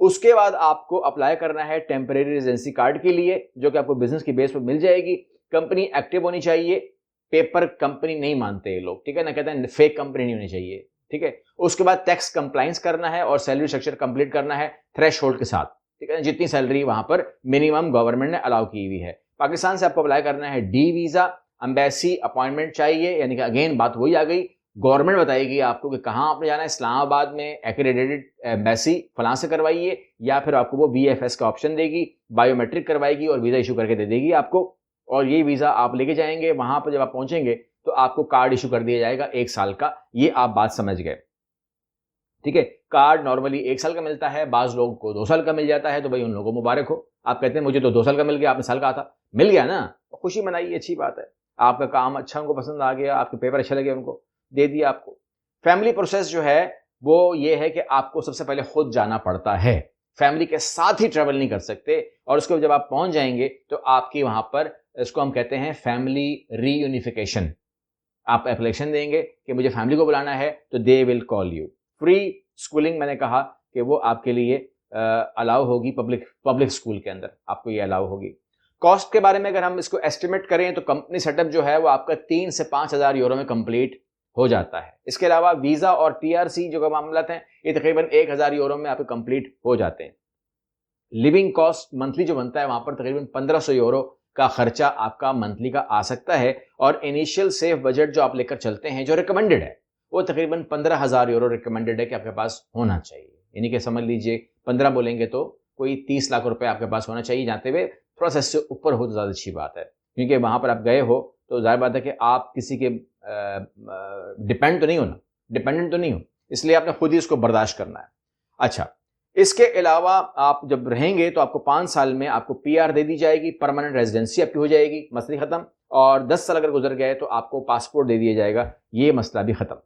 اس کے بعد آپ کو اپلائی کرنا ہے ٹیمپریری ریزیڈنسی کارڈ کے لیے, جو کہ آپ کو بزنس کی بیس پر مل جائے گی. کمپنی ایکٹیو ہونی چاہیے, پیپر کمپنی نہیں مانتے یہ لوگ, ٹھیک ہے نا, کہتے ہیں فیک کمپنی نہیں ہونی چاہیے, ٹھیک ہے. اس کے بعد ٹیکس کمپلائنس کرنا ہے اور سیلری اسٹرکچر کمپلیٹ کرنا ہے تھریش ہولڈ کے ساتھ, ٹھیک ہے, جتنی سیلری وہاں پر منیمم گورنمنٹ نے الاؤ کی ہوئی ہے. پاکستان سے آپ کو اپلائی کرنا ہے ڈی ویزا, امبیسی اپوائنٹمنٹ چاہیے, یعنی کہ اگین بات وہی آ گئی, گورنمنٹ بتائے گی آپ کو کہ کہاں آپ نے جانا ہے, اسلام آباد میں ایکریڈیٹڈ ایمبیسی فلاں سے کروائیے, یا پھر آپ کو وہ بی ایف ایس کا آپشن دے گی, بایو میٹرک کروائے گی اور ویزا ایشو کر کے دے دے گی آپ کو, اور یہ ویزا آپ لے کے جائیں گے. وہاں پر جب آپ پہنچیں گے تو آپ کو کارڈ ایشو کر دیا جائے گا 1 سال کا. یہ آپ بات سمجھ گئے, ٹھیک ہے. کارڈ نارملی 1 سال کا ملتا ہے, بعض لوگوں کو 2 سال کا مل جاتا ہے, تو بھائی ان لوگوں کو مبارک ہو. آپ کہتے ہیں مجھے تو 2 سال کا مل گیا, آپ نے سال کا تھا, مل گیا نا, خوشی منائیے, اچھی بات ہے. آپ کا کام اچھا ان کو پسند آ گیا, آپ کے پیپر اچھے لگے, ان کو دے دیا آپ کو. فیملی پروسیس جو ہے وہ یہ ہے کہ آپ کو سب سے پہلے خود جانا پڑتا ہے, فیملی کے ساتھ ہی ٹریول نہیں کر سکتے, اور اس کو جب آپ پہنچ جائیں گے تو آپ کی وہاں پر اس کو ہم کہتے ہیں فیملی ری یونیفیکیشن. آپ اپلیکیشن دیں گے کہ مجھے فیملی کو بلانا ہے, تو دے ول کال یو. فری اسکولنگ میں نے کہا کہ وہ آپ کے لیے الاؤ ہوگی, پبلک اسکول کے اندر آپ کو یہ الاؤ ہوگی. کاسٹ کے بارے میں اگر ہم اس کو ایسٹیمیٹ کریں تو کمپنی سیٹ اپ جو ہے وہ آپ کا 3 سے 5 ہزار یورو میں کمپلیٹ ہو جاتا ہے. اس کے علاوہ ویزا اور ٹی آر سی جو معاملات ہیں یہ تقریباً 1000 یورو میں آپ کے کمپلیٹ ہو جاتے ہیں. لیونگ کاسٹ منتھلی جو بنتا ہے وہاں پر تقریباً 1500 یورو کا خرچہ آپ کا منتھلی کا آ سکتا ہے, اور انیشیل سیف بجٹ جو آپ لے کر چلتے ہیں جو ریکمینڈڈ ہے وہ تقریباً 15,000 یورو ریکمینڈڈ ہے کہ آپ کے پاس ہونا چاہیے. یعنی کہ سمجھ لیجئے 15 بولیں گے تو کوئی 30 لاکھ روپے آپ کے پاس ہونا چاہیے, جاتے ہوئے تھوڑا سا اس سے اوپر ہو تو زیادہ اچھی بات ہے, کیونکہ وہاں پر آپ گئے ہو تو ظاہر بات ہے کہ آپ کسی کے ڈیپینڈنٹ تو نہیں ہو, اس لیے آپ نے خود ہی اس کو برداشت کرنا ہے. اچھا, اس کے علاوہ آپ جب رہیں گے تو آپ کو 5 سال میں آپ کو پی آر دے دی جائے گی, پرماننٹ ریزیڈنسی آپ کی ہو جائے گی, مسئلہ ختم. اور 10 سال اگر گزر گئے تو آپ کو پاسپورٹ دے دیا جائے گا, یہ مسئلہ بھی ختم.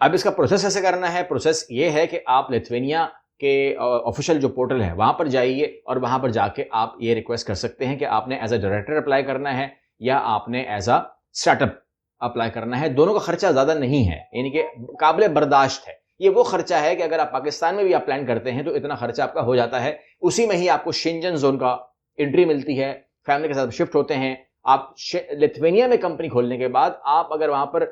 اب اس کا پروسیس کیسے کرنا ہے؟ پروسیس یہ ہے کہ آپ لیتھوینیا کے آفیشیل جو پورٹل ہے وہاں پر جائیے, اور وہاں پر جا کے آپ یہ ریکویسٹ کر سکتے ہیں کہ آپ نے ایز اے ڈائریکٹر اپلائی کرنا ہے یا آپ نے as a start up apply کرنا ہے. دونوں کا خرچہ زیادہ نہیں ہے, یعنی کہ قابل برداشت ہے. یہ وہ خرچہ ہے کہ اگر آپ پاکستان میں بھی آپ پلان کرتے ہیں تو اتنا خرچہ آپ کا ہو جاتا ہے. اسی میں ہی آپ کو شینجن زون کا انٹری ملتی ہے, فیملی کے ساتھ شفٹ ہوتے ہیں. آپ لیتھوینیا میں کمپنی کھولنے کے بعد آپ اگر وہاں پر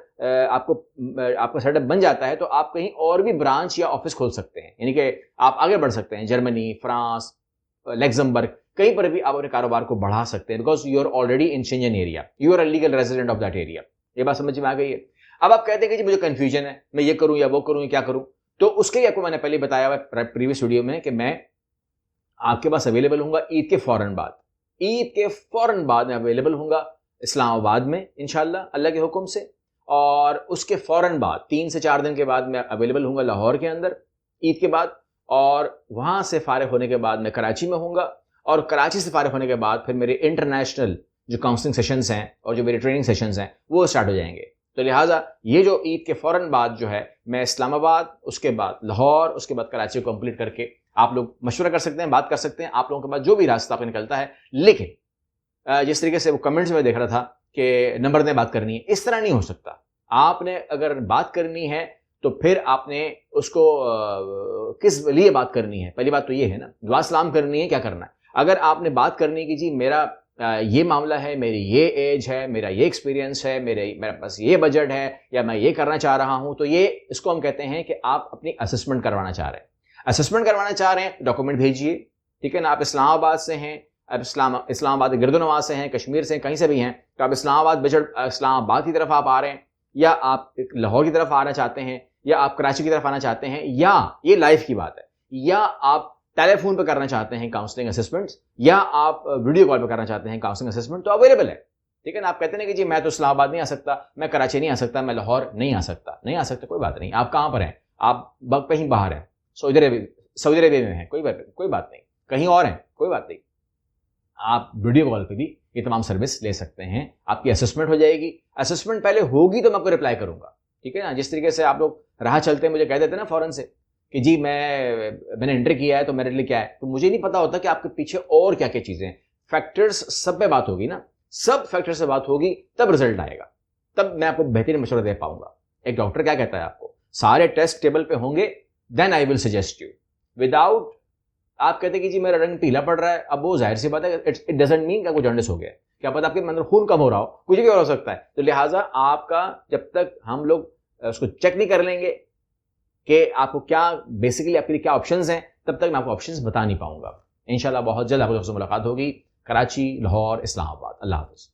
آپ کا سیٹ اپ بن جاتا ہے تو آپ کہیں اور بھی برانچ یا آفس کھول سکتے ہیں, یعنی کہ آپ آگے بڑھ سکتے ہیں, جرمنی, فرانس, لیگزمبرگ, کہیں پر بھی آپ اپنے کاروبار کو بڑھا سکتے ہیں, because you are already in Schengen area, you are a legal resident of that area. یہ بات سمجھ میں آ گئی ہے؟ اب آپ کہتے ہیں کہ جی مجھے کنفیوژن ہے, میں یہ کروں یا وہ کروں یا کیا کروں, تو اس کے لیے آپ کو میں نے پہلے بتایا ہوا پریویس ویڈیو میں کہ میں آپ کے پاس اویلیبل ہوں گا عید کے فوراً بعد میں اویلیبل ہوں گا اسلام آباد میں انشاءاللہ اللہ کے حکم سے, اور اس کے فوراً بعد 3 سے 4 دن کے بعد میں اویلیبل ہوں گا لاہور کے اندر عید کے بعد, اور وہاں سے فارغ ہونے کے بعد میں کراچی میں ہوں گا, اور کراچی سے فارغ ہونے کے بعد پھر میرے انٹرنیشنل جو کاؤنسلنگ سیشنز ہیں اور جو میرے ٹریننگ سیشنز ہیں وہ اسٹارٹ ہو جائیں گے. تو لہٰذا یہ جو عید کے فوراً بعد جو ہے میں اسلام آباد, اس کے بعد لاہور, اس کے بعد کراچی کو کمپلیٹ کر کے آپ لوگ مشورہ کر سکتے ہیں, بات کر سکتے ہیں, آپ لوگوں کے پاس جو بھی راستہ آپ کو نکلتا ہے. لیکن جس طریقے سے وہ کمنٹس میں دیکھ رہا تھا کہ نمبر نے بات کرنی ہے, اس طرح نہیں ہو سکتا. آپ نے اگر بات کرنی ہے تو پھر آپ نے اس کو کس لیے بات کرنی ہے؟ پہلی بات تو یہ ہے نا, دعا سلام کرنی ہے, کیا کرنا ہے. اگر آپ نے بات کرنی کہ جی میرا یہ معاملہ ہے, میری یہ ایج ہے, میرا یہ ایکسپیرینس ہے, میرے پاس یہ بجٹ ہے, یا میں یہ کرنا چاہ رہا ہوں, تو یہ اس کو ہم کہتے ہیں کہ آپ اپنی اسسمنٹ کروانا چاہ رہے ہیں. ڈاکومنٹ بھیجیے, ٹھیک ہے نا. آپ اسلام آباد سے ہیں, اب اسلام آباد کے گرد و نواز سے ہیں, کشمیر سے ہیں, کہیں سے بھی ہیں, تو آپ اسلام آباد کی طرف آپ آ رہے ہیں, یا آپ لاہور کی طرف آنا چاہتے ہیں, یا آپ کراچی کی طرف آنا چاہتے ہیں, یا یہ لائف کی بات ہے, یا آپ ٹیلی فون پہ کرنا چاہتے ہیں کاؤنسلنگ اسسمنٹس, یا آپ ویڈیو کال پہ کرنا چاہتے ہیں کاؤنسلنگ اسسمنٹ, تو اویلیبل ہے. ٹھیک ہے نا. آپ کہتے ہیں کہ جی میں تو اسلام آباد نہیں آ سکتا, میں کراچی نہیں آ سکتا, میں لاہور نہیں آ سکتا, کوئی بات نہیں. آپ کہاں پر ہیں؟ آپ کہیں باہر ہیں, سعودی عربیہ میں ہیں, کوئی بات نہیں, کہیں اور ہیں, کوئی بات نہیں. آپ ویڈیو کال پہ بھی یہ تمام سروس لے سکتے ہیں. آپ کی اسسمنٹ ہو جائے گی. اسسمنٹ پہلے ہوگی تو میں آپ کو رپلائی کروں گا, ٹھیک ہے نا. جس طریقے سے آپ لوگ راہ چلتے ہیں مجھے کہہ دیتے ہیں نا فوراً سے کہ جی میں نے انٹر کیا ہے تو میرے لیے کیا ہے, تو مجھے نہیں پتا ہوتا کہ آپ کے پیچھے اور کیا چیزیں ہیں. فیکٹرز سب پہ بات ہوگی نا, سب فیکٹر سے بات ہوگی, تب رزلٹ آئے گا, تب میں آپ کو بہترین مشورہ دے پاؤں گا. ایک ڈاکٹر کیا کہتا ہے آپ کو, سارے ٹیسٹ ٹیبل پہ ہوں گے, دین آئی ول سجیسٹ یو. وداؤٹ آپ کہتے ہیں کہ جی میرا رنگ پیلا پڑ رہا ہے، اب وہ ظاہر سی بات ہے اٹ ڈزنٹ مین کہ کوئی جانڈس ہو گیا ہے، کیا پتہ آپ کے اندر خون کم ہو رہا ہو، کچھ بھی ہو سکتا ہے. تو لہٰذا آپ کا جب تک ہم لوگ اس کو چیک نہیں کر لیں گے کہ آپ کو کیا بیسیکلی آپ کے لیے کیا آپشنز ہیں، تب تک میں آپ کو آپشنز بتا نہیں پاؤں گا. انشاءاللہ بہت جلد آپ سے ملاقات ہوگی. کراچی، لاہور، اسلام آباد. اللہ حافظ.